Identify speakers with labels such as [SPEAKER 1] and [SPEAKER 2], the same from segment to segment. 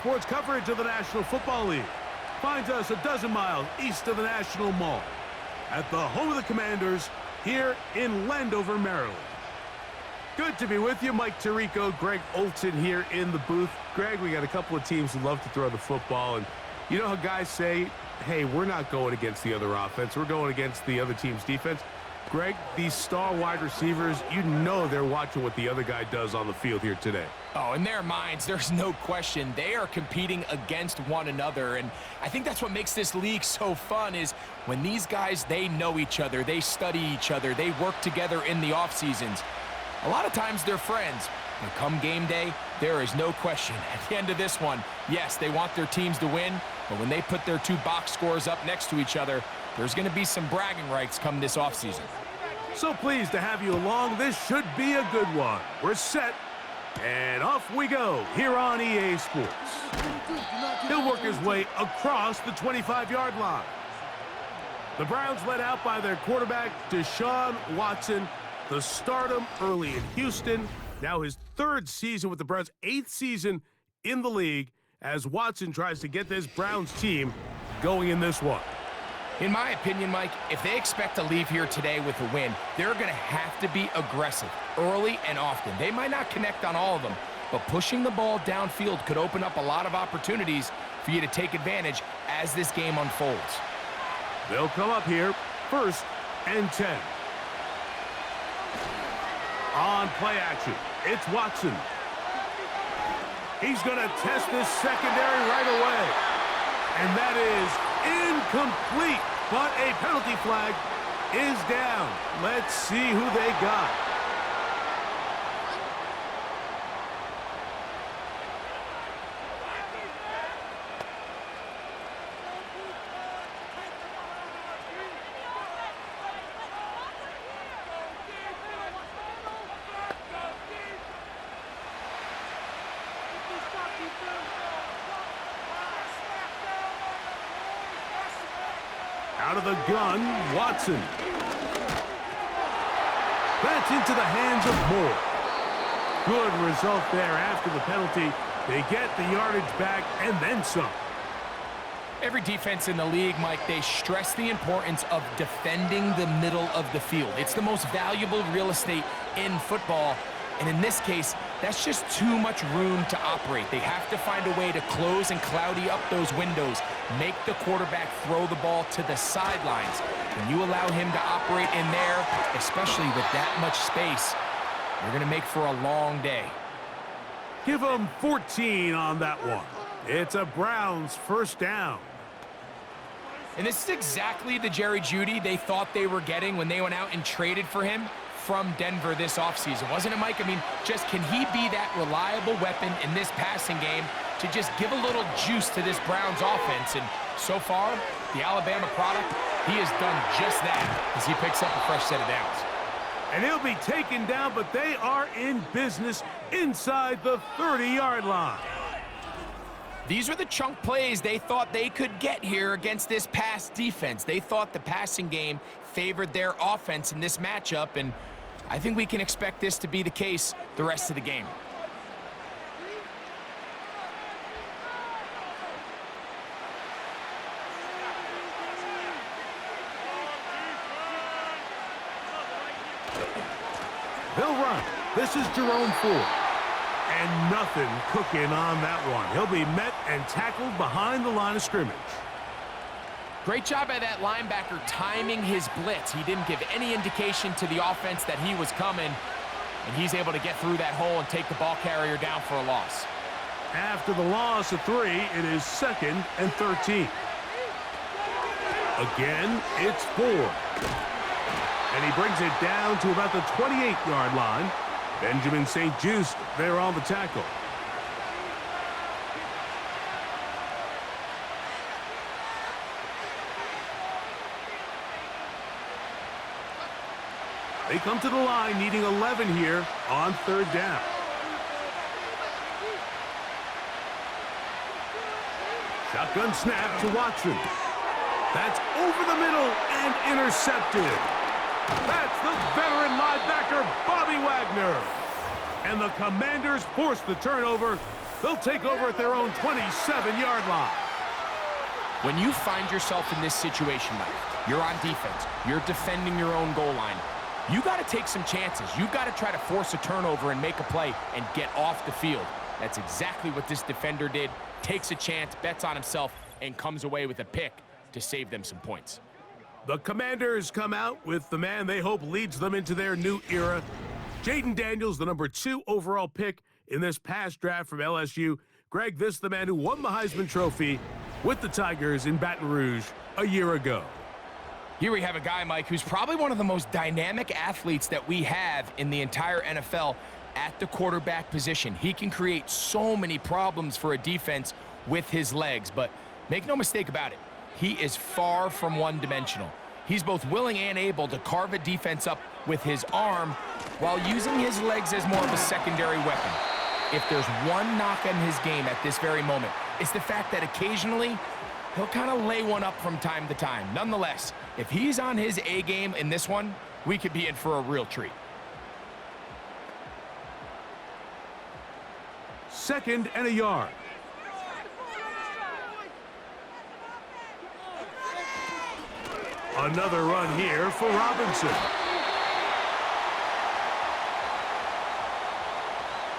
[SPEAKER 1] sports coverage of the National Football League. Finds us a dozen miles east of the National Mall at the home of the Commanders here in Landover, Maryland. Good to be with you. Mike Tirico, Greg Olson here in the booth. Greg, we got a couple of teams who love to throw the football, and you know how guys say, hey, we're not going against the other offense. We're going against the other team's defense. Greg, these star wide receivers, you know they're watching what the other guy does on the field here today.
[SPEAKER 2] Oh, in their minds, there's no question. They are competing against one another, and I think that's what makes this league so fun is when these guys, they know each other, they study each other, they work together in the off seasons. A lot of times they're friends, but come game day, there is no question. At the end of this one, yes, they want their teams to win, but when they put their two box scores up next to each other, there's going to be some bragging rights come this offseason.
[SPEAKER 1] So pleased to have you along. This should be a good one. We're set, and off we go here on EA Sports. He'll work his way across the 25-yard line. The Browns led out by their quarterback, Deshaun Watson, the stardom early in Houston. Now his third season with the Browns, 8th season in the league, as Watson tries to get this Browns team going in this one.
[SPEAKER 2] In my opinion, Mike, if they expect to leave here today with a win, they're going to have to be aggressive early and often. They might not connect on all of them, but pushing the ball downfield could open up a lot of opportunities for you to take advantage as this game unfolds.
[SPEAKER 1] They'll come up here, 1st and 10. On play action, it's Watson. He's going to test this secondary right away. And that is incomplete, but a penalty flag is down. Let's see who they got. Out of the gun, Watson. That's into the hands of Moore. Good result there after the penalty. They get the yardage back and then some.
[SPEAKER 2] Every defense in the league, Mike, they stress the importance of defending the middle of the field. It's the most valuable real estate in football. And in this case, that's just too much room to operate. They have to find a way to close and cloudy up those windows, make the quarterback throw the ball to the sidelines. When you allow him to operate in there, especially with that much space, you're going to make for a long day.
[SPEAKER 1] Give them 14 on that one. It's a Browns 1st down.
[SPEAKER 2] And this is exactly the Jerry Jeudy they thought they were getting when they went out and traded for him from Denver this offseason, wasn't it, Mike? I mean, just can he be that reliable weapon in this passing game to just give a little juice to this Browns offense? And so far, the Alabama product, he has done just that as he picks up a fresh set of downs.
[SPEAKER 1] And he'll be taken down, but they are in business inside the 30-yard line.
[SPEAKER 2] These are the chunk plays they thought they could get here against this pass defense. They thought the passing game favored their offense in this matchup, and I think we can expect this to be the case the rest of the game.
[SPEAKER 1] They'll run. This is Jerome Ford. And nothing cooking on that one. He'll be met and tackled behind the line of scrimmage.
[SPEAKER 2] Great job by that linebacker timing his blitz. He didn't give any indication to the offense that he was coming, and he's able to get through that hole and take the ball carrier down for a loss.
[SPEAKER 1] After the loss of 3, it is 2nd and 13. Again, it's Ford. And he brings it down to about the 28-yard line. Benjamin St-Juste there on the tackle. They come to the line needing 11 here on 3rd down. Shotgun snap to Watson. That's over the middle and intercepted. That's the veteran linebacker, Bobby Wagner. And the Commanders force the turnover They'll take over at their own 27-yard line.
[SPEAKER 2] When you find yourself in this situation, Mike, you're on defense, you're defending your own goal line, you got to take some chances. You got to try to force a turnover and make a play and get off the field. That's exactly what this defender did. Takes a chance, bets on himself, and comes away with a pick to save them some points.
[SPEAKER 1] The Commanders come out with the man they hope leads them into their new era. Jaden Daniels, the number 2 overall pick in this past draft from LSU. Greg, this is the man who won the Heisman Trophy with the Tigers in Baton Rouge a year ago.
[SPEAKER 2] Here we have a guy, Mike, who's probably one of the most dynamic athletes that we have in the entire NFL at the quarterback position. He can create so many problems for a defense with his legs, but make no mistake about it, he is far from one-dimensional. He's both willing and able to carve a defense up with his arm while using his legs as more of a secondary weapon. If there's one knock on his game at this very moment, it's the fact that occasionally he'll kind of lay one up from time to time. Nonetheless, if he's on his A game in this one, we could be in for a real treat.
[SPEAKER 1] 2nd and a yard. Another run here for Robinson.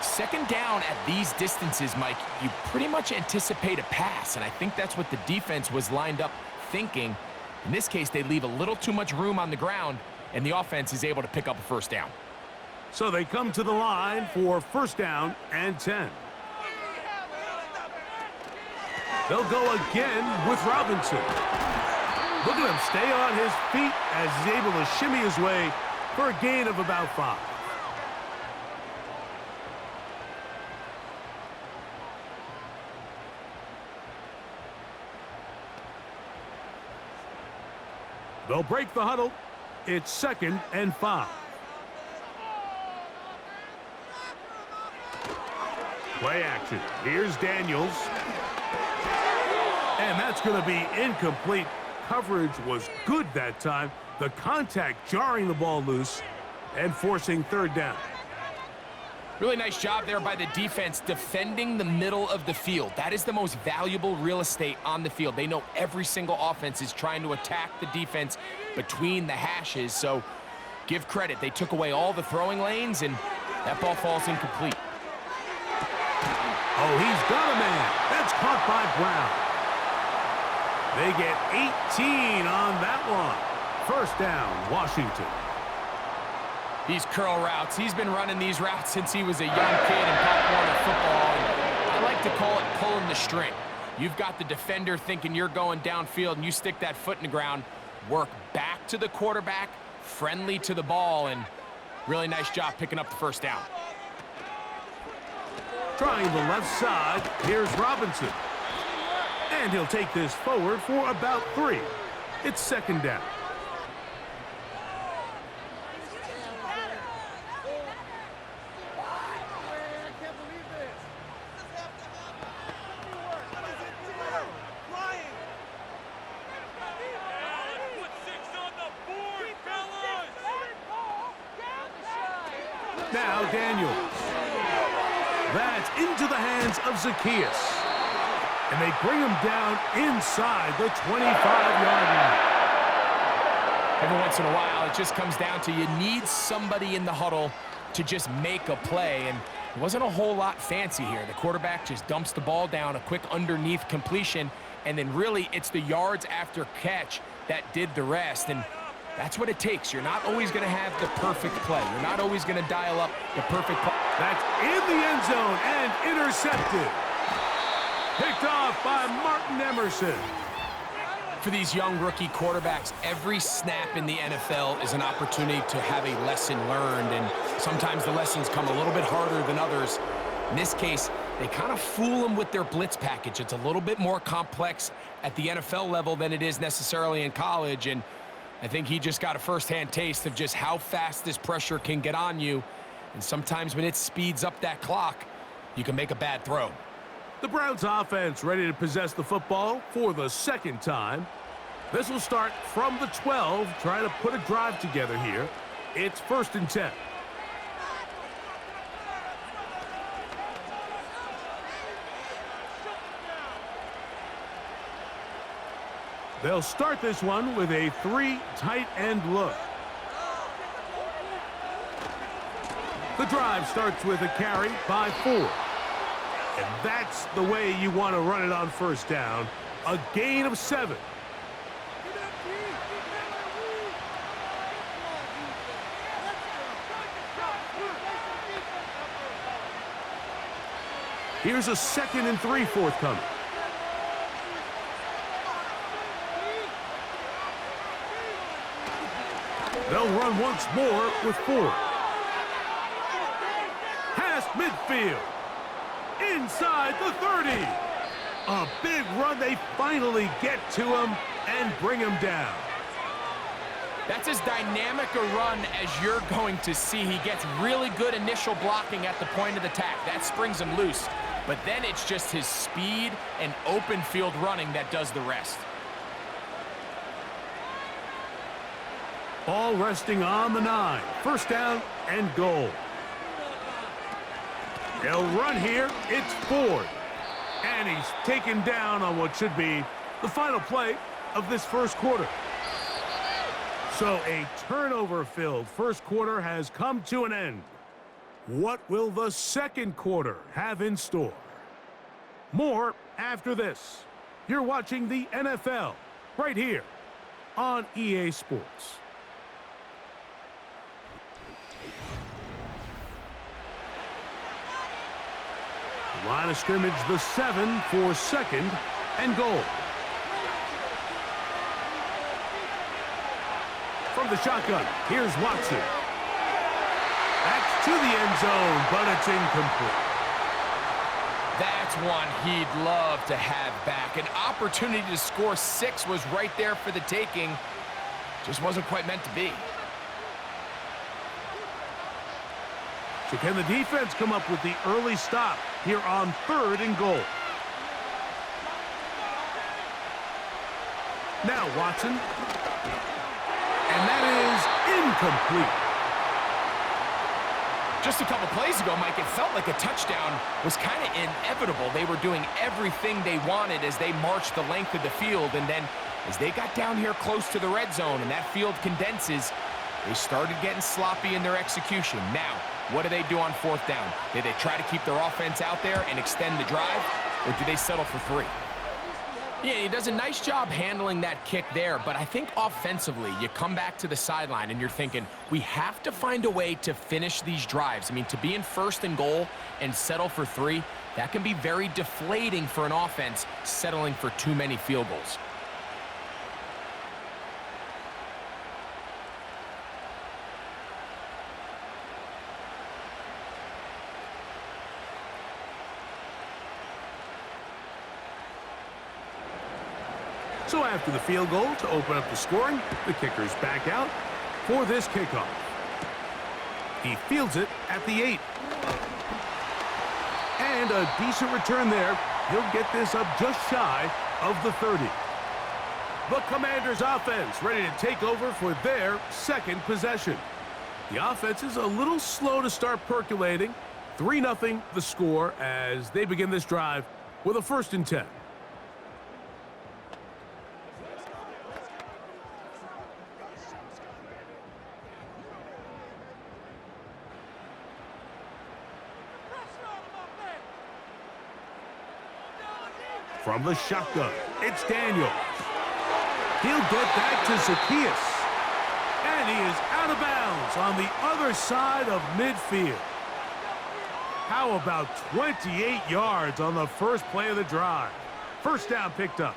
[SPEAKER 2] 2nd down at these distances, Mike, you pretty much anticipate a pass, and I think that's what the defense was lined up thinking. In this case, they leave a little too much room on the ground, and the offense is able to pick up a 1st down.
[SPEAKER 1] So they come to the line for 1st down and 10. They'll go again with Robinson. Look at him stay on his feet as he's able to shimmy his way for a gain of about 5. They'll break the huddle. It's 2nd and 5. Play action. Here's Daniels. And that's going to be incomplete. Coverage was good that time. The contact jarring the ball loose and forcing 3rd down.
[SPEAKER 2] Really nice job there by the defense defending the middle of the field. That is the most valuable real estate on the field. They know every single offense is trying to attack the defense between the hashes, so give credit. They took away all the throwing lanes, and that ball falls incomplete.
[SPEAKER 1] Oh, he's got a man. That's caught by Brown. They get 18 on that one. 1st down, Washington.
[SPEAKER 2] These curl routes, he's been running these routes since he was a young kid in Pop Warner football. And I like to call it pulling the string. You've got the defender thinking you're going downfield, and you stick that foot in the ground, work back to the quarterback, friendly to the ball, and really nice job picking up the 1st down.
[SPEAKER 1] Trying the left side, here's Robinson. And he'll take this forward for about 3. It's 2nd down. Now Daniels. That's into the hands of Zacchaeus. And they bring him down inside the 25-yard line.
[SPEAKER 2] Every once in a while, it just comes down to you need somebody in the huddle to just make a play. And it wasn't a whole lot fancy here. The quarterback just dumps the ball down, a quick underneath completion, and then really it's the yards after catch that did the rest. And that's what it takes. You're not always going to have the perfect play. You're not always going to dial up the perfect play.
[SPEAKER 1] That's in the end zone and intercepted. Picked off by Martin Emerson.
[SPEAKER 2] For these young rookie quarterbacks, every snap in the NFL is an opportunity to have a lesson learned, and sometimes the lessons come a little bit harder than others. In this case, they kind of fool them with their blitz package. It's a little bit more complex at the NFL level than it is necessarily in college, and I think he just got a first-hand taste of just how fast this pressure can get on you, and sometimes when it speeds up that clock, you can make a bad throw.
[SPEAKER 1] The Browns offense ready to possess the football for the 2nd time. This will start from the 12, trying to put a drive together here. It's 1st and 10. They'll start this one with a 3 tight end look. The drive starts with a carry by 4. And that's the way you want to run it on first down. A gain of 7. Here's a 2nd and 3 forthcoming. They'll run once more with 4. Past midfield. Inside the 30. A big run. They finally get to him and bring him down.
[SPEAKER 2] That's as dynamic a run as you're going to see. He gets really good initial blocking at the point of attack. That springs him loose. But then it's just his speed and open field running that does the rest.
[SPEAKER 1] All resting on the 9. First down and goal. They'll run here. It's Ford. And he's taken down on what should be the final play of this first quarter. So a turnover-filled first quarter has come to an end. What will the second quarter have in store? More after this. You're watching the NFL right here on EA Sports. Line of scrimmage, the 7 for 2nd and goal. From the shotgun, here's Watson. That's to the end zone, but it's incomplete.
[SPEAKER 2] That's one he'd love to have back. An opportunity to score 6 was right there for the taking. Just wasn't quite meant to be.
[SPEAKER 1] So can the defense come up with the early stop here on 3rd and goal? Now Watson. And that is incomplete.
[SPEAKER 2] Just a couple plays ago, Mike, it felt like a touchdown was kind of inevitable. They were doing everything they wanted as they marched the length of the field. And then as they got down here close to the red zone and that field condenses, they started getting sloppy in their execution. Now, what do they do on 4th down? Do they try to keep their offense out there and extend the drive, or do they settle for 3? Yeah, he does a nice job handling that kick there, but I think offensively, you come back to the sideline and you're thinking, we have to find a way to finish these drives. I mean, to be in 1st and goal and settle for 3, that can be very deflating for an offense settling for too many field goals.
[SPEAKER 1] So after the field goal to open up the scoring, the kicker's back out for this kickoff. He fields it at the 8. And a decent return there. He'll get this up just shy of the 30. The Commanders' offense ready to take over for their 2nd possession. The offense is a little slow to start percolating. 3-0 the score as they begin this drive with a 1st and 10. From the shotgun, it's Daniels. He'll get that to Zacchaeus. And he is out of bounds on the other side of midfield. How about 28 yards on the first play of the drive? First down picked up.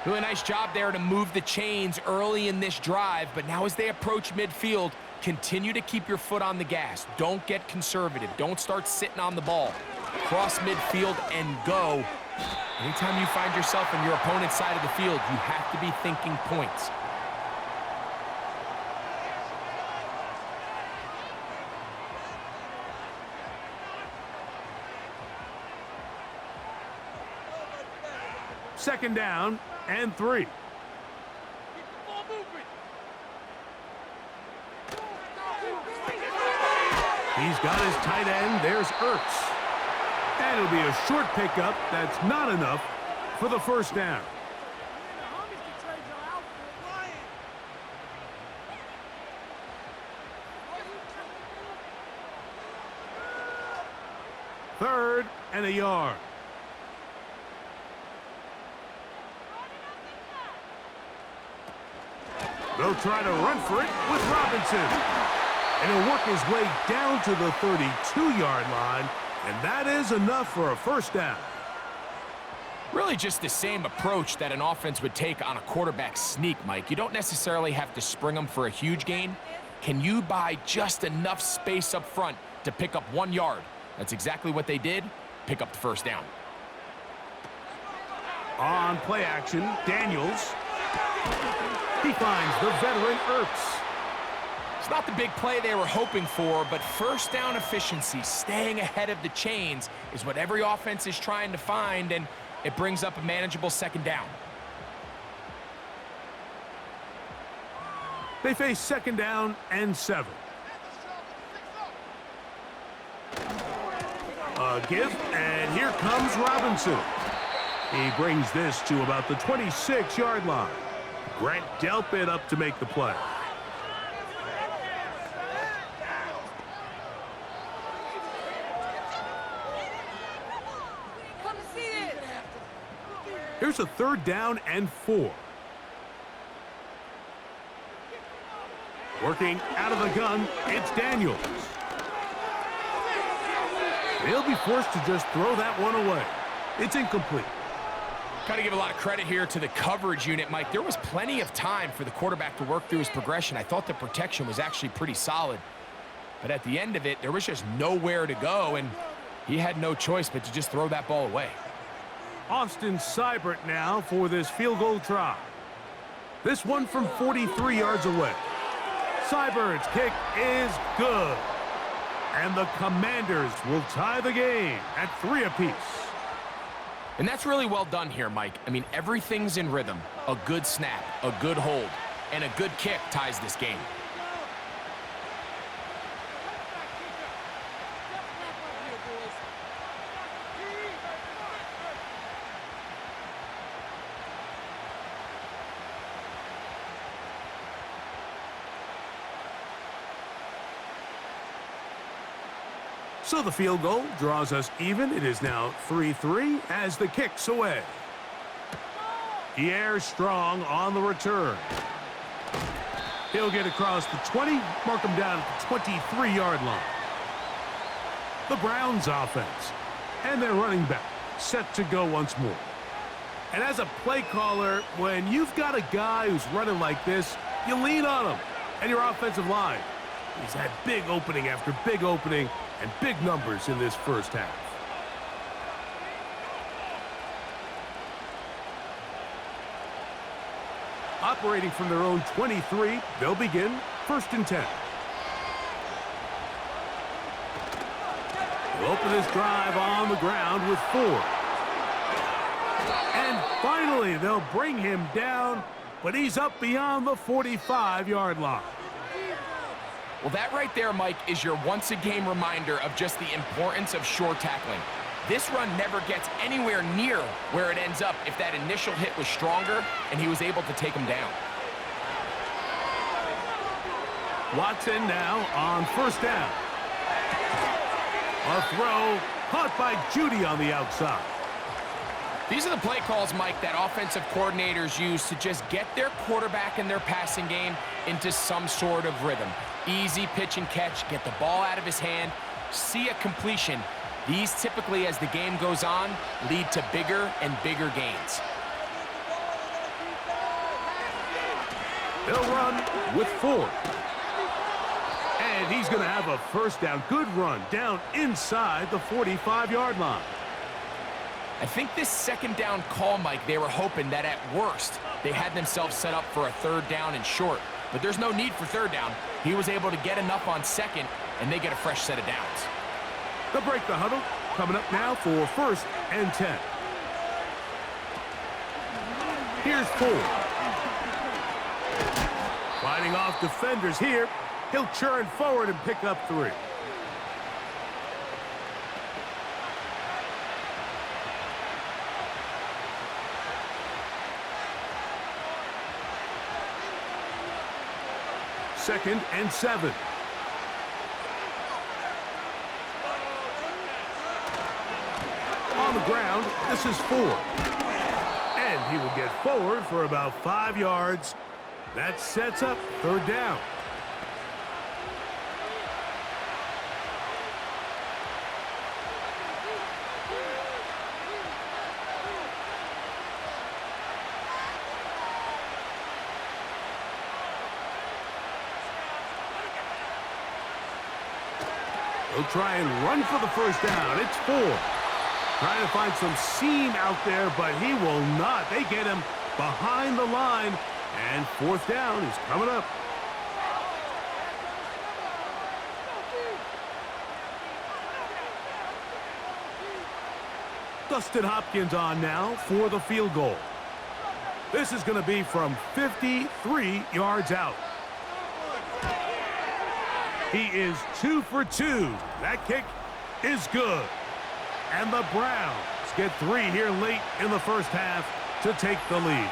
[SPEAKER 2] Doing a nice job there to move the chains early in this drive, but now as they approach midfield, continue to keep your foot on the gas. Don't get conservative. Don't start sitting on the ball. Cross midfield and go. Anytime you find yourself on your opponent's side of the field, you have to be thinking points.
[SPEAKER 1] Second down and 3. He's got his tight end. There's Ertz. And it'll be a short pickup. That's not enough for the first down. 3rd and a yard. They'll try to run for it with Robinson. And he'll work his way down to the 32-yard line, and that is enough for a first down.
[SPEAKER 2] Really just the same approach that an offense would take on a quarterback sneak, Mike. You don't necessarily have to spring them for a huge gain. Can you buy just enough space up front to pick up 1 yard? That's exactly what they did. Pick up the first down.
[SPEAKER 1] On play action, Daniels. He finds the veteran Ertz.
[SPEAKER 2] It's not the big play they were hoping for, but first down efficiency, staying ahead of the chains, is what every offense is trying to find, and it brings up a manageable second down.
[SPEAKER 1] They face 2nd down and 7. A give, and here comes Robinson. He brings this to about the 26-yard line. Grant Delpit up to make the play. Here's a 3rd down and 4. Working out of the gun, it's Daniels. He'll be forced to just throw that one away. It's incomplete.
[SPEAKER 2] Got to give a lot of credit here to the coverage unit, Mike. There was plenty of time for the quarterback to work through his progression. I thought the protection was actually pretty solid. But at the end of it, there was just nowhere to go, and he had no choice but to just throw that ball away.
[SPEAKER 1] Austin Seibert now for this field goal try. This one from 43 yards away. Seibert's kick is good. And the Commanders will tie the game at 3 apiece.
[SPEAKER 2] And that's really well done here, Mike. I mean, everything's in rhythm. A good snap, a good hold, and a good kick ties this game.
[SPEAKER 1] So the field goal draws us even. It is now 3-3 as the kick's away. Pierre Strong on the return. He'll get across the 20, mark him down at the 23-yard line. The Browns offense and their running back set to go once more. And as a play caller, when you've got a guy who's running like this, you lean on him and your offensive line. He's had big opening after big opening and big numbers in this first half. Operating from their own 23, they'll begin 1st and 10. They'll open this drive on the ground with 4. And finally, they'll bring him down, but he's up beyond the 45-yard line.
[SPEAKER 2] Well, that right there, Mike, is your once-a-game reminder of just the importance of short tackling. This run never gets anywhere near where it ends up if that initial hit was stronger and he was able to take him down.
[SPEAKER 1] Watson now on 1st down. A throw caught by Judy on the outside.
[SPEAKER 2] These are the play calls, Mike, that offensive coordinators use to just get their quarterback and their passing game into some sort of rhythm. Easy pitch and catch, get the ball out of his hand, see a completion. These typically, as the game goes on, lead to bigger and bigger gains.
[SPEAKER 1] They'll run with 4. And he's going to have a first down. Good run down inside the 45-yard line.
[SPEAKER 2] I think this 2nd down call, Mike, they were hoping that at worst they had themselves set up for a 3rd down and short. But there's no need for 3rd down. He was able to get enough on 2nd, and they get a fresh set of downs.
[SPEAKER 1] They'll break the huddle. Coming up now for 1st and 10. Here's 4. Fighting off defenders here. He'll churn forward and pick up 3. Second and 7. This is 4. And he will get forward for about 5 yards. That sets up 3rd down. He'll try and run for the 1st down. It's 4. Trying to find some seam out there, but he will not. They get him behind the line, and 4th down is coming up. Dustin Hopkins on now for the field goal. This is going to be from 53 yards out. He is 2 for 2. That kick is good. And the Browns get 3 here late in the 1st half to take the lead.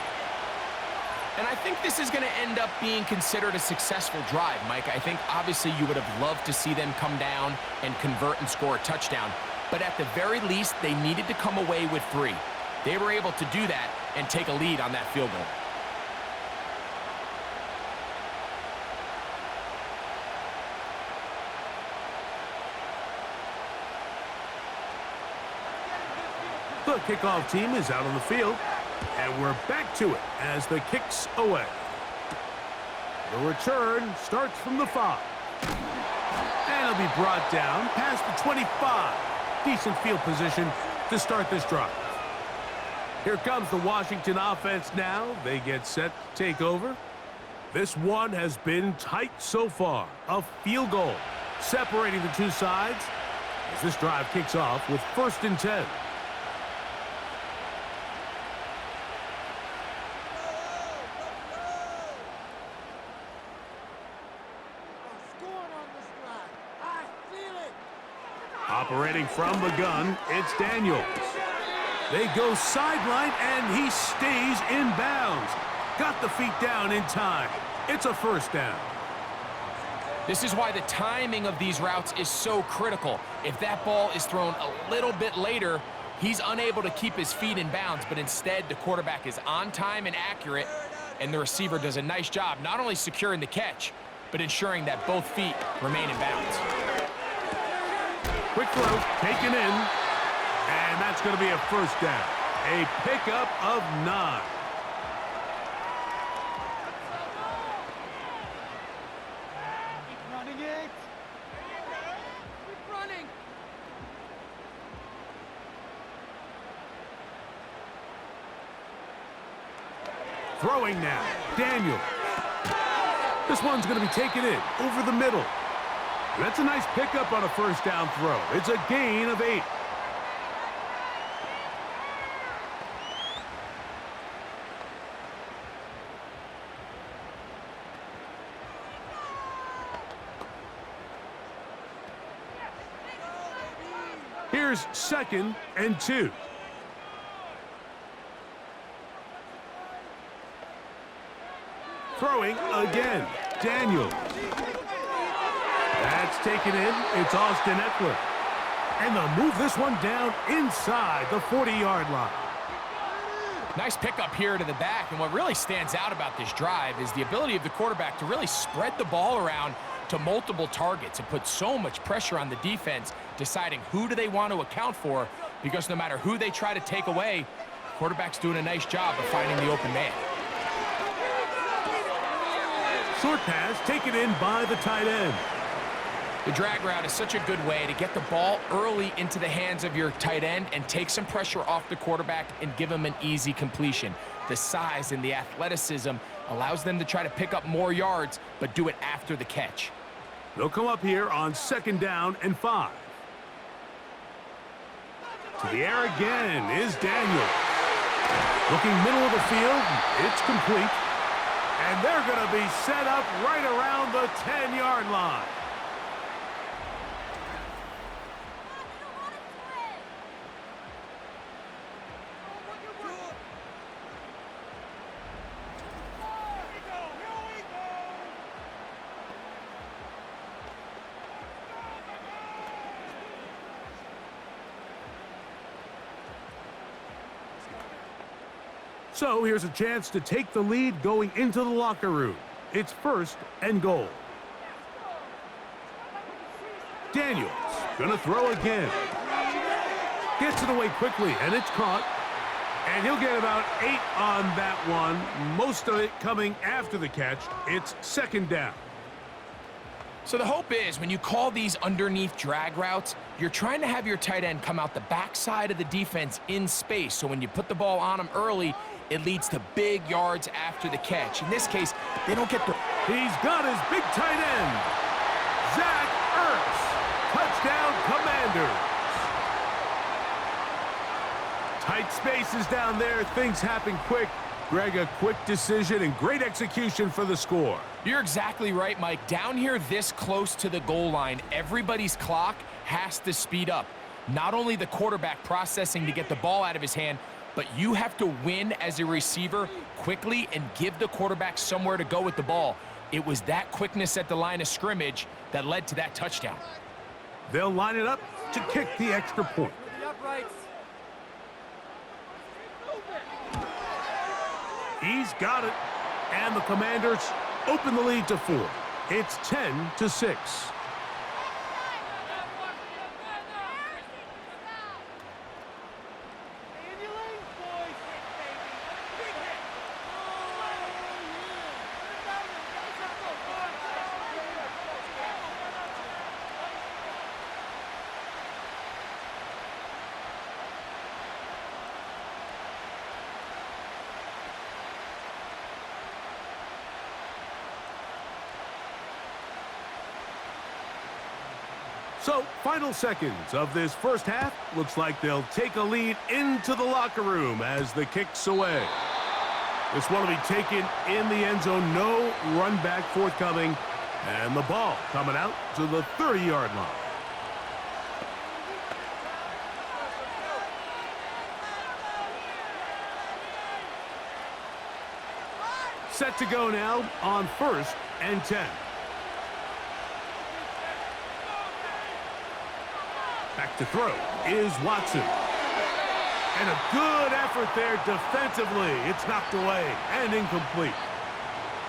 [SPEAKER 2] And I think this is going to end up being considered a successful drive, Mike. I think obviously you would have loved to see them come down and convert and score a touchdown. But at the very least, they needed to come away with 3. They were able to do that and take a lead on that field goal.
[SPEAKER 1] The kickoff team is out on the field, and we're back to it as the kick's away. The return starts from the 5. And it'll be brought down past the 25. Decent field position to start this drive. Here comes the Washington offense now. They get set to take over. This one has been tight so far. A field goal separating the two sides as this drive kicks off with 1st and 10. Operating from the gun, it's Daniels. They go sideline, and he stays in bounds. Got the feet down in time. It's a 1st down.
[SPEAKER 2] This is why the timing of these routes is so critical. If that ball is thrown a little bit later, he's unable to keep his feet in bounds, but instead the quarterback is on time and accurate, and the receiver does a nice job not only securing the catch, but ensuring that both feet remain in bounds.
[SPEAKER 1] Quick throw, taken in, and that's going to be a 1st down. A pickup of 9.
[SPEAKER 3] Keep running it. Keep running.
[SPEAKER 1] Throwing now, Daniels. This one's going to be taken in over the middle. That's a nice pickup on a 1st down throw. It's a gain of 8. Here's 2nd and 2. Throwing again, Daniels. That's taken in. It's Austin Eckler. And they'll move this one down inside the 40-yard line.
[SPEAKER 2] Nice pickup here to the back, and what really stands out about this drive is the ability of the quarterback to really spread the ball around to multiple targets and put so much pressure on the defense, deciding who do they want to account for, because no matter who they try to take away, the quarterback's doing a nice job of finding the open man.
[SPEAKER 1] Short pass taken in by the tight end.
[SPEAKER 2] The drag route is such a good way to get the ball early into the hands of your tight end and take some pressure off the quarterback and give him an easy completion. The size and the athleticism allows them to try to pick up more yards, but do it after the catch.
[SPEAKER 1] They'll come up here on 2nd down and 5. To the air again is Daniels. Looking middle of the field, it's complete. And they're going to be set up right around the 10-yard line. So here's a chance to take the lead going into the locker room. It's 1st and goal. Daniels gonna throw again. Gets it away quickly, and it's caught. And he'll get about 8 on that one, most of it coming after the catch. It's 2nd down.
[SPEAKER 2] So the hope is when you call these underneath drag routes, you're trying to have your tight end come out the backside of the defense in space. So when you put the ball on him early, it leads to big yards after the catch. In this case, they don't get the...
[SPEAKER 1] He's got his big tight end, Zach Ertz. Touchdown, Commanders. Tight spaces down there. Things happen quick. Greg, a quick decision and great execution for the score.
[SPEAKER 2] You're exactly right, Mike. Down here this close to the goal line, everybody's clock has to speed up. Not only the quarterback processing to get the ball out of his hand, but you have to win as a receiver quickly and give the quarterback somewhere to go with the ball. It was that quickness at the line of scrimmage that led to that touchdown.
[SPEAKER 1] They'll line it up to kick the extra point.
[SPEAKER 3] The uprights.
[SPEAKER 1] He's got it. And the Commanders open the lead to 4. It's 10-6. So, final seconds of this first half. Looks like they'll take a lead into the locker room as the kick's away. This one will be taken in the end zone. No run back forthcoming. And the ball coming out to the 30-yard line. Set to go now on 1st and 10. Back to throw is Watson. And a good effort there defensively. It's knocked away and incomplete.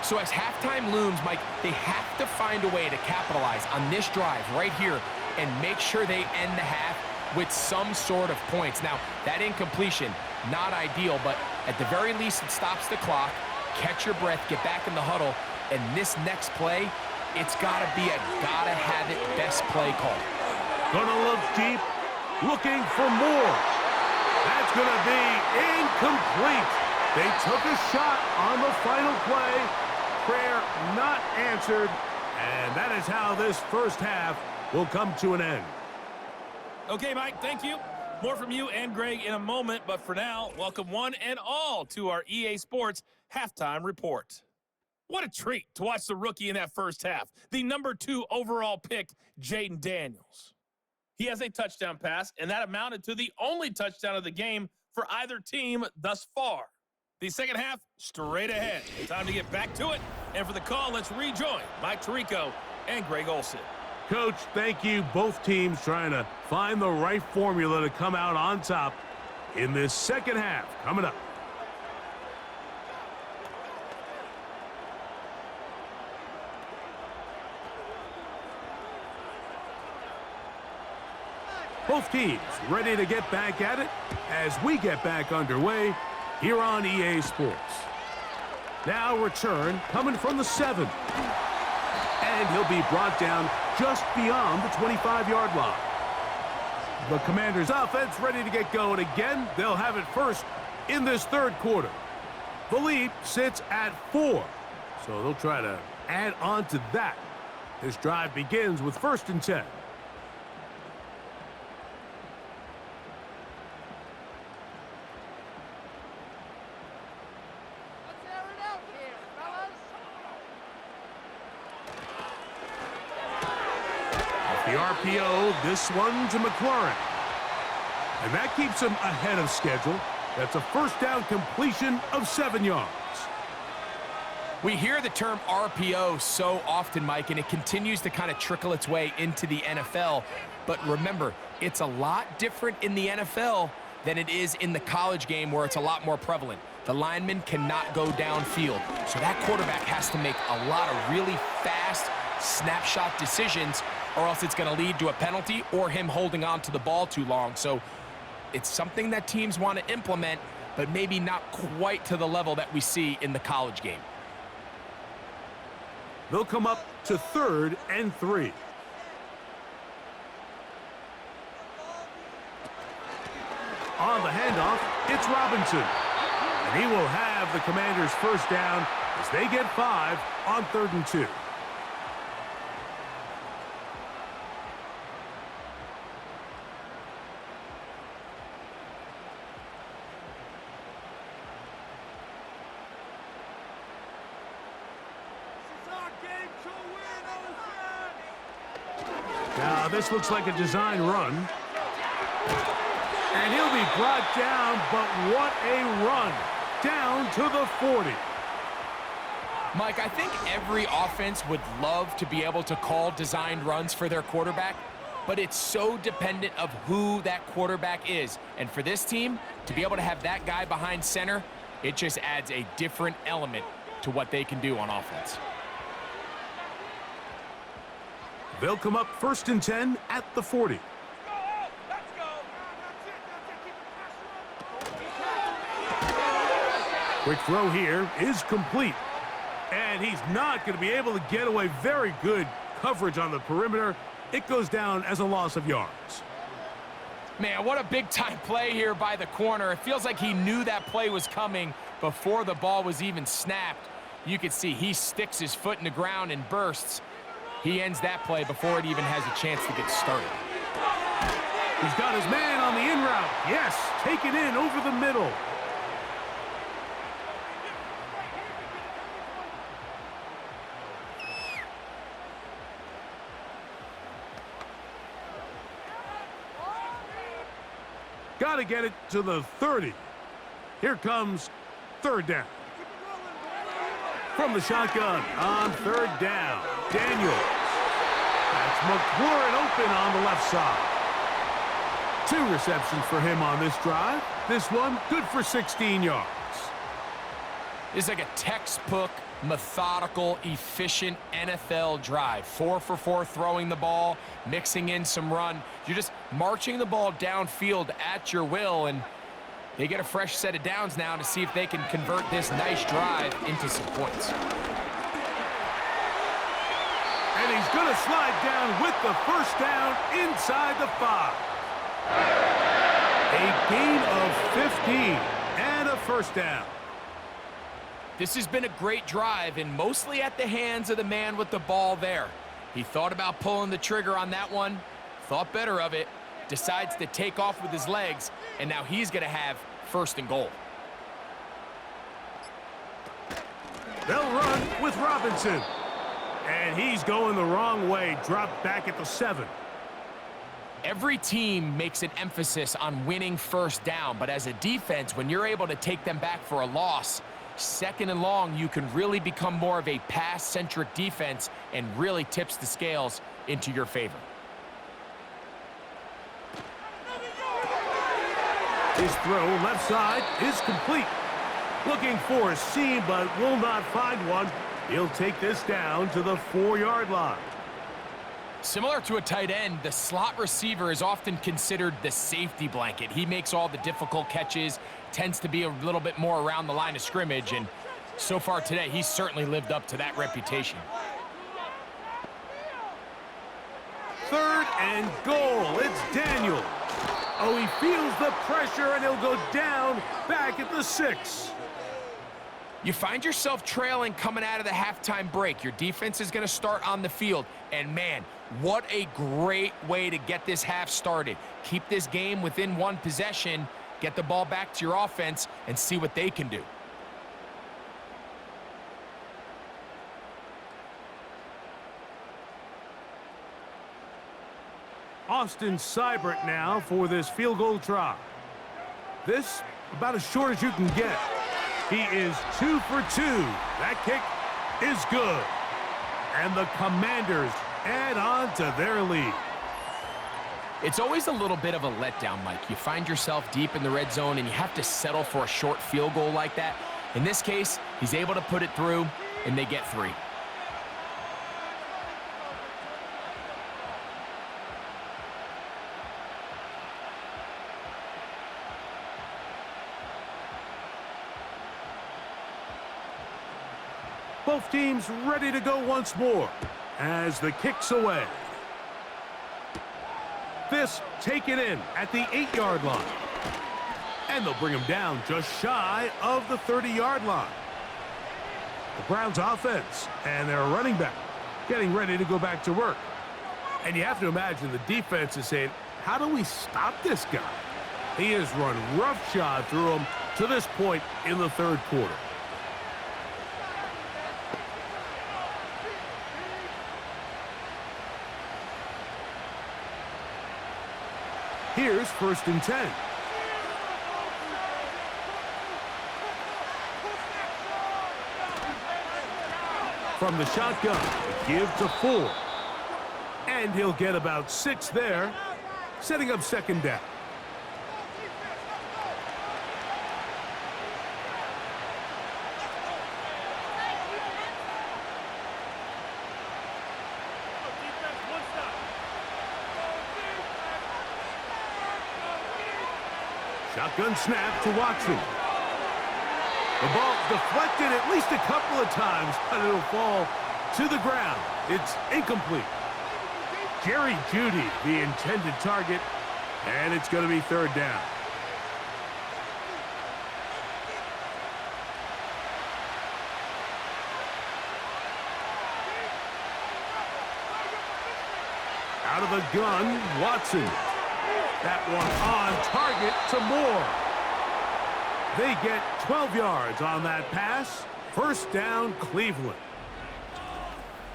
[SPEAKER 2] So as halftime looms, Mike, they have to find a way to capitalize on this drive right here and make sure they end the half with some sort of points. Now, that incompletion, not ideal, but at the very least it stops the clock. Catch your breath, get back in the huddle, and this next play, it's got to be a gotta-have-it best play call.
[SPEAKER 1] Gonna look deep, looking for more. That's gonna be incomplete. They took a shot on the final play. Prayer not answered, and that is how this first half will come to an end.
[SPEAKER 4] Okay, Mike, thank you. More from you and Greg in a moment, but for now, welcome one and all to our EA Sports Halftime Report. What a treat to watch the rookie in that first half, the number 2 overall pick, Jaden Daniels. He has a touchdown pass, and that amounted to the only touchdown of the game for either team thus far. The second half, straight ahead. Time to get back to it. And for the call, let's rejoin Mike Tirico and Greg Olsen.
[SPEAKER 1] Coach, thank you. Both teams trying to find the right formula to come out on top in this second half. Coming up. Both teams ready to get back at it as we get back underway here on EA Sports. Now return coming from the 7. And he'll be brought down just beyond the 25-yard line. The Commanders' offense ready to get going again. They'll have it first in this third quarter. The lead sits at 4, so they'll try to add on to that. This drive begins with 1st and 10. The RPO, this one to McLaurin. And that keeps him ahead of schedule. That's a first down completion of 7 yards.
[SPEAKER 2] We hear the term RPO so often, Mike, and it continues to kind of trickle its way into the NFL. But remember, it's a lot different in the NFL than it is in the college game where it's a lot more prevalent. The lineman cannot go downfield. So that quarterback has to make a lot of really fast snapshot decisions, or else it's going to lead to a penalty or him holding on to the ball too long. So it's something that teams want to implement, but maybe not quite to the level that we see in the college game.
[SPEAKER 1] They'll come up to 3rd and 3. On the handoff, it's Robinson. And he will have the Commanders' first down as they get 5 on 3rd and 2. Now, this looks like a design run. And he'll be brought down, but what a run. Down to the 40.
[SPEAKER 2] Mike, I think every offense would love to be able to call designed runs for their quarterback, but it's so dependent of who that quarterback is. And for this team, to be able to have that guy behind center, it just adds a different element to what they can do on offense.
[SPEAKER 1] They'll come up 1st and 10 at the 40. Quick throw here is complete. And he's not going to be able to get away. Very good coverage on the perimeter. It goes down as a loss of yards.
[SPEAKER 2] Man, what a big-time play here by the corner. It feels like he knew that play was coming before the ball was even snapped. You can see he sticks his foot in the ground and bursts. He ends that play before it even has a chance to get started.
[SPEAKER 1] He's got his man on the in route. Yes, take it in over the middle. Got to get it to the 30. Here comes 3rd down. From the shotgun on 3rd down, Daniels. That's McLaurin open on the left side. 2 receptions for him on this drive. This one good for 16 yards.
[SPEAKER 2] It's like a textbook, methodical, efficient NFL drive. 4 for 4 throwing the ball, mixing in some run. You're just marching the ball downfield at your will, and they get a fresh set of downs now to see if they can convert this nice drive into some points.
[SPEAKER 1] And he's going to slide down with the first down inside the 5. A gain of 15 and a first down.
[SPEAKER 2] This has been a great drive, and mostly at the hands of the man with the ball there. He thought about pulling the trigger on that one, thought better of it, decides to take off with his legs, and now he's going to have 1st and goal.
[SPEAKER 1] They'll run with Robinson. And he's going the wrong way, dropped back at the 7.
[SPEAKER 2] Every team makes an emphasis on winning 1st down, but as a defense, when you're able to take them back for a loss, 2nd and long, you can really become more of a pass-centric defense and really tips the scales into your favor.
[SPEAKER 1] His throw left side is complete. Looking for a seam, but will not find one. He'll take this down to the 4-yard line.
[SPEAKER 2] Similar to a tight end, the slot receiver is often considered the safety blanket. He makes all the difficult catches, tends to be a little bit more around the line of scrimmage, and so far today, he's certainly lived up to that reputation.
[SPEAKER 1] 3rd and goal. It's Daniels. Oh, he feels the pressure, and he'll go down back at the 6.
[SPEAKER 2] You find yourself trailing coming out of the halftime break. Your defense is going to start on the field. And, man, what a great way to get this half started. Keep this game within 1 possession, get the ball back to your offense, and see what they can do.
[SPEAKER 1] Austin Seibert now for this field goal try. This about as short as you can get. He is 2 for 2. That kick is good. And the Commanders add on to their lead.
[SPEAKER 2] It's always a little bit of a letdown, Mike. You find yourself deep in the red zone, and you have to settle for a short field goal like that. In this case, he's able to put it through, and they get 3.
[SPEAKER 1] Both teams ready to go once more as the kick's away. This taken in at the 8-yard line. And they'll bring him down just shy of the 30-yard line. The Browns offense and their running back getting ready to go back to work. And you have to imagine the defense is saying, how do we stop this guy? He has run roughshod through him to this point in the third quarter. Here's 1st and 10. From the shotgun, give to 4. And he'll get about 6 there, setting up 2nd down. Shotgun snap to Watson. The ball deflected at least a couple of times, but it'll fall to the ground. It's incomplete. Jerry Jeudy, the intended target, and it's going to be 3rd down. Out of the gun, Watson. That one on target to Moore. They get 12 yards on that pass. 1st down, Cleveland.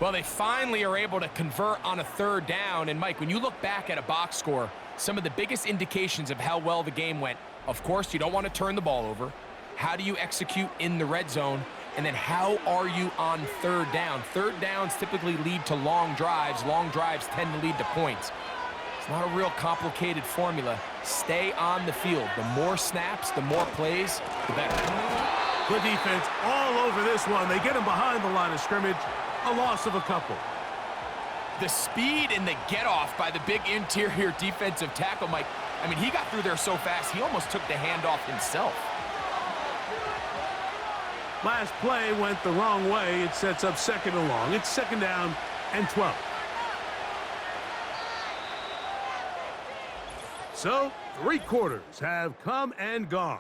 [SPEAKER 2] Well, they finally are able to convert on a 3rd down. And, Mike, when you look back at a box score, some of the biggest indications of how well the game went, of course, you don't want to turn the ball over. How do you execute in the red zone? And then how are you on 3rd down? 3rd downs typically lead to long drives. Long drives tend to lead to points. It's not a real complicated formula. Stay on the field. The more snaps, the more plays, the better.
[SPEAKER 1] Good defense all over this one. They get him behind the line of scrimmage. A loss of a couple.
[SPEAKER 2] The speed and the get-off by the big interior defensive tackle, Mike. I mean, he got through there so fast, he almost took the handoff himself.
[SPEAKER 1] Last play went the wrong way. It sets up 2nd and long. It's 2nd down and 12. So, 3 quarters have come and gone.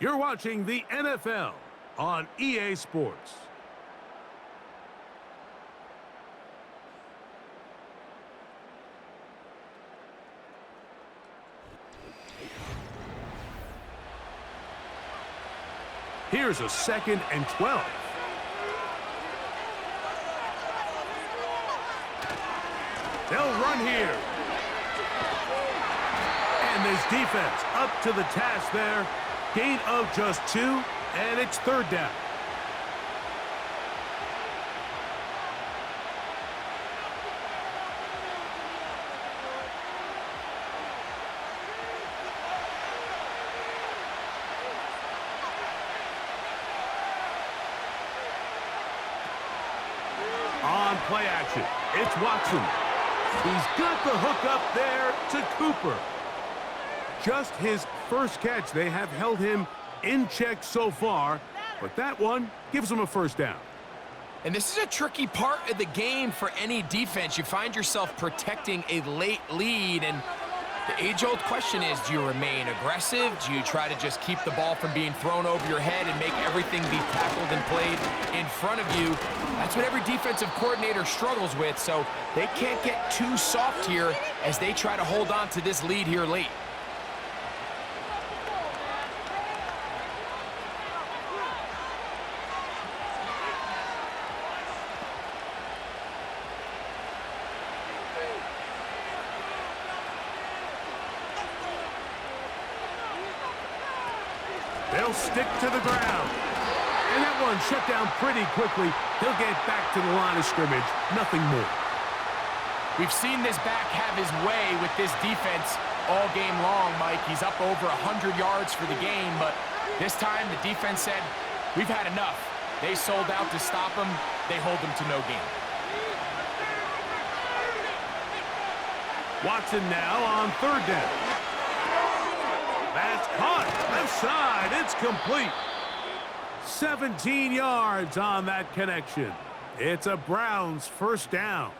[SPEAKER 1] You're watching the NFL on EA Sports. Here's a 2nd and 12. They'll run here. And this defense up to the task there. Gain of just 2, and it's 3rd down. On play action, it's Watson. He's got the hook up there to Cooper. Just his first catch. They have held him in check so far, but that one gives him a 1st down.
[SPEAKER 2] And this is a tricky part of the game for any defense. You find yourself protecting a late lead, and the age-old question is, do you remain aggressive? Do you try to just keep the ball from being thrown over your head and make everything be tackled and played in front of you? That's what every defensive coordinator struggles with, so they can't get too soft here as they try to hold on to this lead here late.
[SPEAKER 1] They'll stick to the ground. And that one shut down pretty quickly. He'll get back to the line of scrimmage. Nothing more.
[SPEAKER 2] We've seen this back have his way with this defense all game long, Mike. He's up over 100 yards for the game, but this time the defense said, we've had enough. They sold out to stop him. They hold him to no gain.
[SPEAKER 1] Watson now on third down. That's caught. Left side. It's complete. 17 yards on that connection. It's a Browns first down.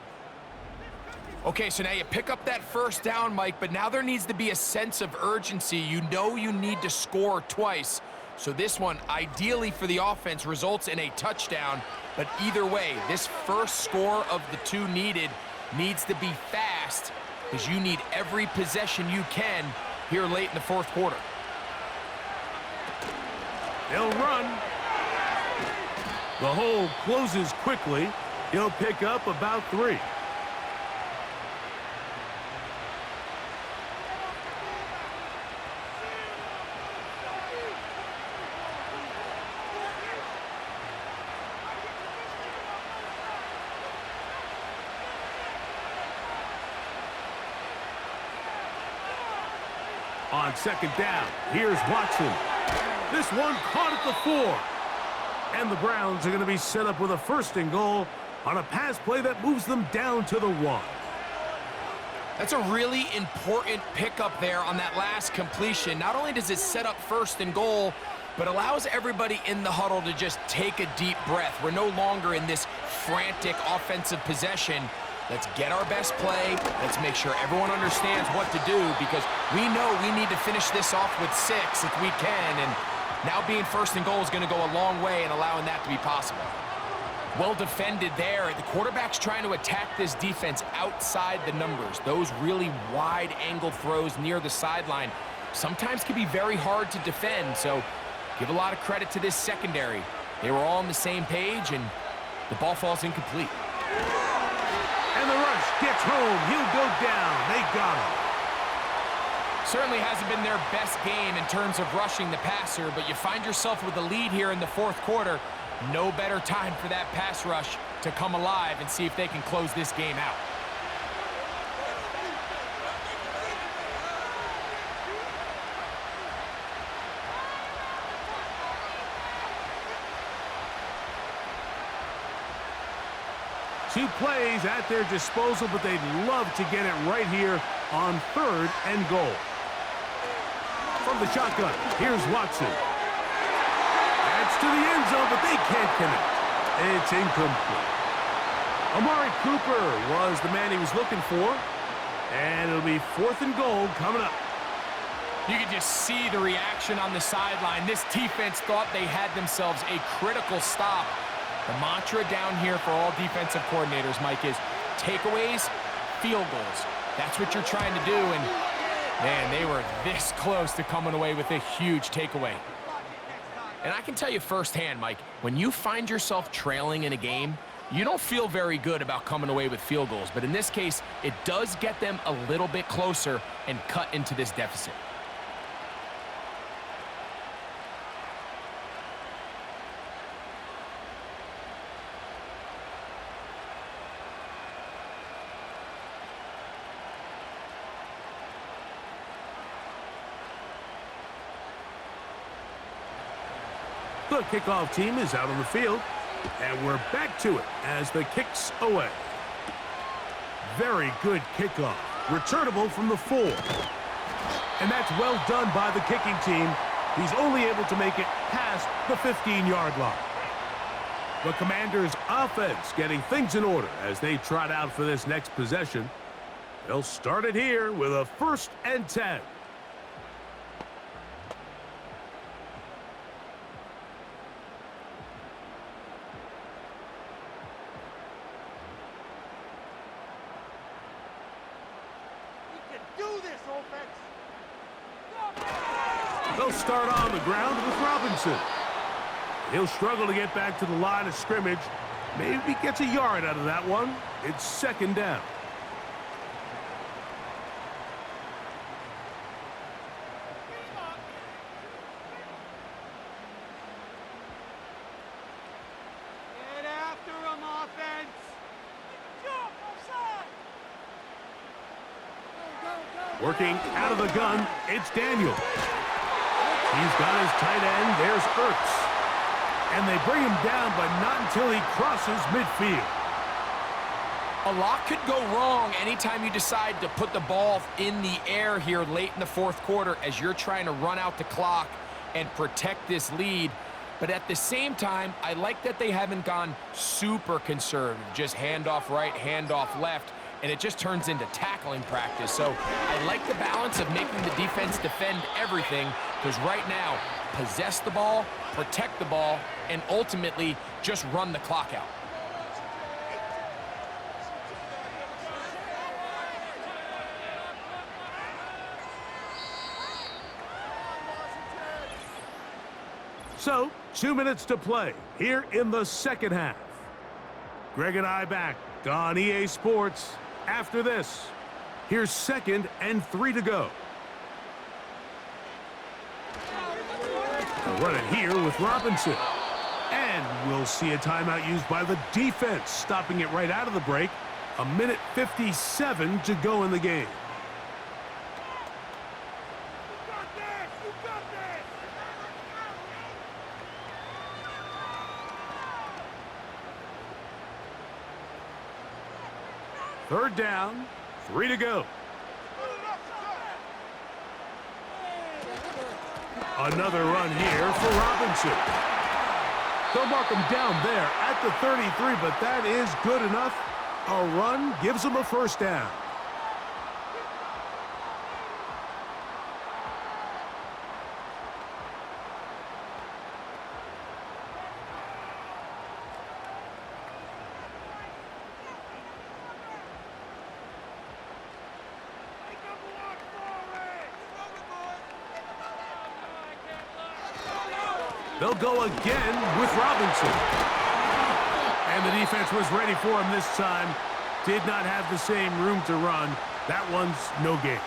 [SPEAKER 2] Okay, so now you pick up that first down, Mike, but now there needs to be a sense of urgency. You know you need to score twice. So this one, ideally for the offense, results in a touchdown. But either way, this first score of the two needed needs to be fast because you need every possession you can here late in the fourth quarter.
[SPEAKER 1] They'll run. The hole closes quickly. He'll pick up about 3. On second down, here's Watson. This one caught at the 4. And the Browns are going to be set up with a first and goal on a pass play that moves them down to the 1.
[SPEAKER 2] That's a really important pickup there on that last completion. Not only does it set up first and goal, but allows everybody in the huddle to just take a deep breath. We're no longer in this frantic offensive possession. Let's get our best play. Let's make sure everyone understands what to do because we know we need to finish this off with 6 if we can. And now being first and goal is going to go a long way in allowing that to be possible. Well defended there. The quarterback's trying to attack this defense outside the numbers. Those really wide angle throws near the sideline sometimes can be very hard to defend. So give a lot of credit to this secondary. They were all on the same page and the ball falls incomplete.
[SPEAKER 1] And the rush gets home. He'll go down. They got him.
[SPEAKER 2] Certainly hasn't been their best game in terms of rushing the passer, but you find yourself with a lead here in the fourth quarter. No better time for that pass rush to come alive and see if they can close this game out.
[SPEAKER 1] Two plays at their disposal, but they'd love to get it right here on third and goal. From the shotgun, here's Watson. That's to the end zone, but they can't connect. It's incomplete. Amari Cooper was the man he was looking for, and it'll be fourth and goal coming up.
[SPEAKER 2] You can just see the reaction on the sideline. This defense thought they had themselves a critical stop. The mantra down here for all defensive coordinators, Mike, is takeaways, field goals. That's what you're trying to do, and, man, they were this close to coming away with a huge takeaway. And I can tell you firsthand, Mike, when you find yourself trailing in a game, you don't feel very good about coming away with field goals. But in this case, it does get them a little bit closer and cut into this deficit.
[SPEAKER 1] The kickoff team is out on the field, and we're back to it as the kick's away. Very good kickoff, returnable from the 4. And that's well done by the kicking team. He's only able to make it past the 15-yard line. The Commanders' offense getting things in order as they trot out for this next possession. They'll start it here with a 1st and 10. They'll start on the ground with Robinson. He'll struggle to get back to the line of scrimmage. Maybe he gets a yard out of that one. It's 2nd down.
[SPEAKER 3] Get after him, offense. Jump, offside.
[SPEAKER 1] Working out of the gun, it's Daniel. He's got his tight end. There's Ertz. And they bring him down, but not until he crosses midfield.
[SPEAKER 2] A lot could go wrong anytime you decide to put the ball in the air here late in the fourth quarter as you're trying to run out the clock and protect this lead. But at the same time, I like that they haven't gone super conservative, just handoff right, handoff left, and it just turns into tackling practice. So I like the balance of making the defense defend everything, because right now, possess the ball, protect the ball, and ultimately just run the clock out.
[SPEAKER 1] So, 2 minutes to play here in the second half. Greg and I back on EA Sports after this. Here's 2nd and 3 to go. They'll run it here with Robinson. And we'll see a timeout used by the defense, stopping it right out of the break. 1:57 to go in the game. Third down, 3 to go. Another run here for Robinson. They'll mark him down there at the 33, but that is good enough. A run gives them a first down. They'll go again with Robinson. And the defense was ready for him this time. Did not have the same room to run. That one's no gain.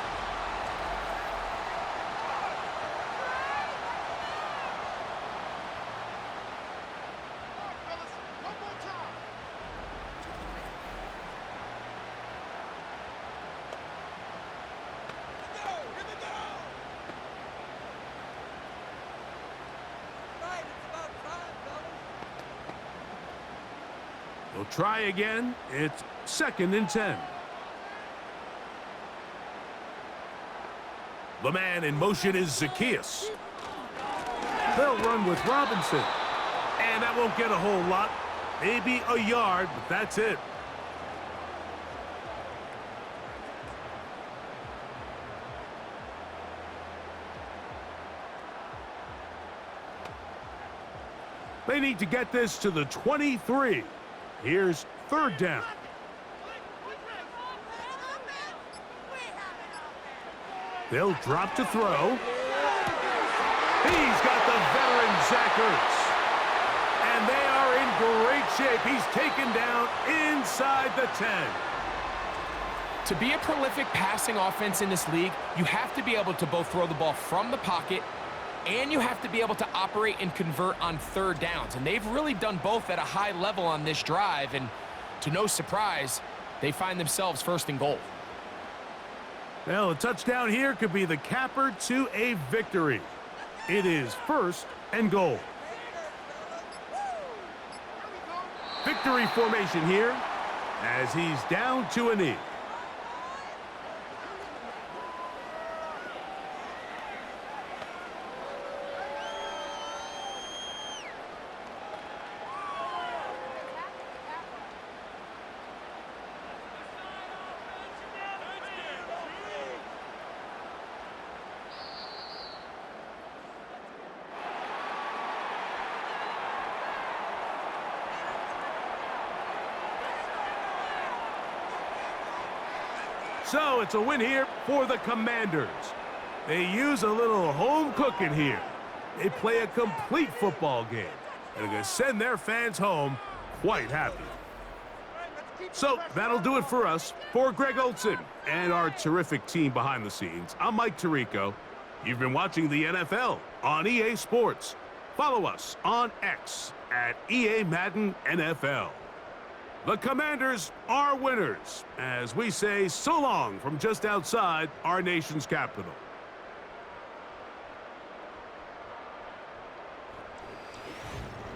[SPEAKER 1] They'll try again. It's 2nd and 10. The man in motion is Zacchaeus. They'll run with Robinson. And that won't get a whole lot. Maybe a yard, but that's it. They need to get this to the 23. Here's 3rd down. They'll drop to throw. He's got the veteran Zach Ertz. And they are in great shape. He's taken down inside the 10.
[SPEAKER 2] To be a prolific passing offense in this league, you have to be able to both throw the ball from the pocket and you have to be able to operate and convert on 3rd downs. And they've really done both at a high level on this drive. And to no surprise, they find themselves 1st and goal.
[SPEAKER 1] Well, a touchdown here could be the capper to a victory. It is 1st and goal. Victory formation here as he's down to a knee. So it's a win here for the Commanders. They use a little home cooking here. They play a complete football game. And they're going to send their fans home quite happy. So that'll do it for us. For Greg Olson and our terrific team behind the scenes, I'm Mike Tirico. You've been watching the NFL on EA Sports. Follow us on X at EA Madden NFL. The Commanders are winners, as we say so long from just outside our nation's capital.